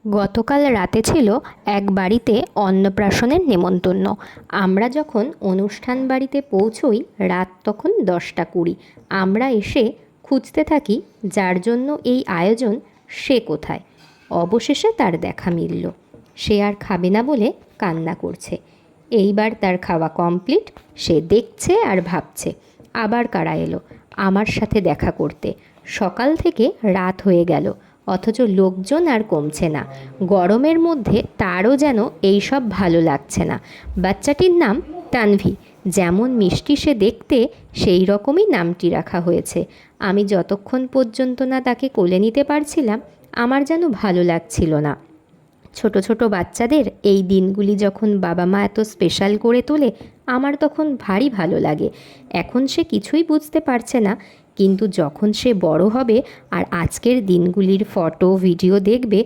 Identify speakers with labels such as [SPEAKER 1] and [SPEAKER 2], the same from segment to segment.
[SPEAKER 1] গতকাল রাতে ছিল এক বাড়িতে অন্নপ্রাশনের নেমন্তন্ন। আমরা যখন অনুষ্ঠান বাড়িতে পৌঁছই রাত তখন 10টা 20। আমরা এসে খুঁজতে থাকি যার জন্য এই আয়োজন সে কোথায়। অবশেষে তার দেখা মিলল। সে আর খাবে না বলে কান্না করছে। এইবার তার খাওয়া কমপ্লিট। সে দেখছে আর ভাবছে আবার কারা এলো আমার সাথে দেখা করতে। সকাল থেকে রাত হয়ে গেল, অথচ লোকজন আর কমছে না। গরমের মধ্যে তারও যেন এইসব ভালো লাগছে না। বাচ্চাটির নাম তানভি। যেমন মিষ্টি সে দেখতে, সেই রকমই নামটি রাখা হয়েছে। আমি যতক্ষণ পর্যন্ত না তাকে কোলে নিতে পারছিলাম, আমার যেন ভালো লাগছিল না। ছোট ছোট বাচ্চাদের এই দিনগুলি যখন বাবা মা এত স্পেশাল করে তোলে, আমার তখন ভারী ভালো লাগে। এখন সে কিছুই বুঝতে পারছে না, কিন্তু যখন সে বড় হবে আর আজকের দিনগুলির ফটো ভিডিও দেখবে,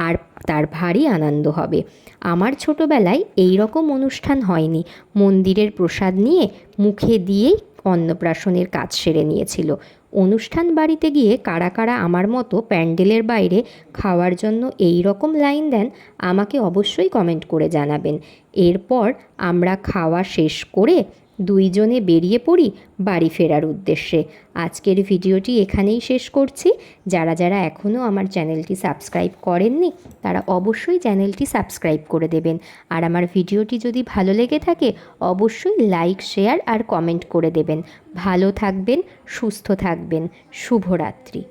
[SPEAKER 1] আর তার ভারী আনন্দ হবে। আমার ছোটোবেলায় এই রকম অনুষ্ঠান হয়নি। মন্দিরের প্রসাদ নিয়ে মুখে দিয়েই অন্নপ্রাশনের কাজ সেরে নিয়েছিল। অনুষ্ঠান বাড়িতে গিয়ে কারা কারা আমার মতো প্যান্ডেলের বাইরে খাওয়ার জন্য এই রকম লাইন দেন, আমাকে অবশ্যই কমেন্ট করে জানাবেন। এরপর আমরা খাওয়া শেষ করে দুইজনে বেরিয়ে পড়ি বাড়ি ফেরার উদ্দেশ্যে। আজকের ভিডিওটি এখানেই শেষ করছি। যারা যারা এখনও আমার চ্যানেলটি সাবস্ক্রাইব করেননি, তারা অবশ্যই চ্যানেলটি সাবস্ক্রাইব করে দেবেন। আর আমার ভিডিওটি যদি ভালো লেগে থাকে, অবশ্যই লাইক, শেয়ার আর কমেন্ট করে দেবেন। ভালো থাকবেন, সুস্থ থাকবেন। শুভরাত্রি।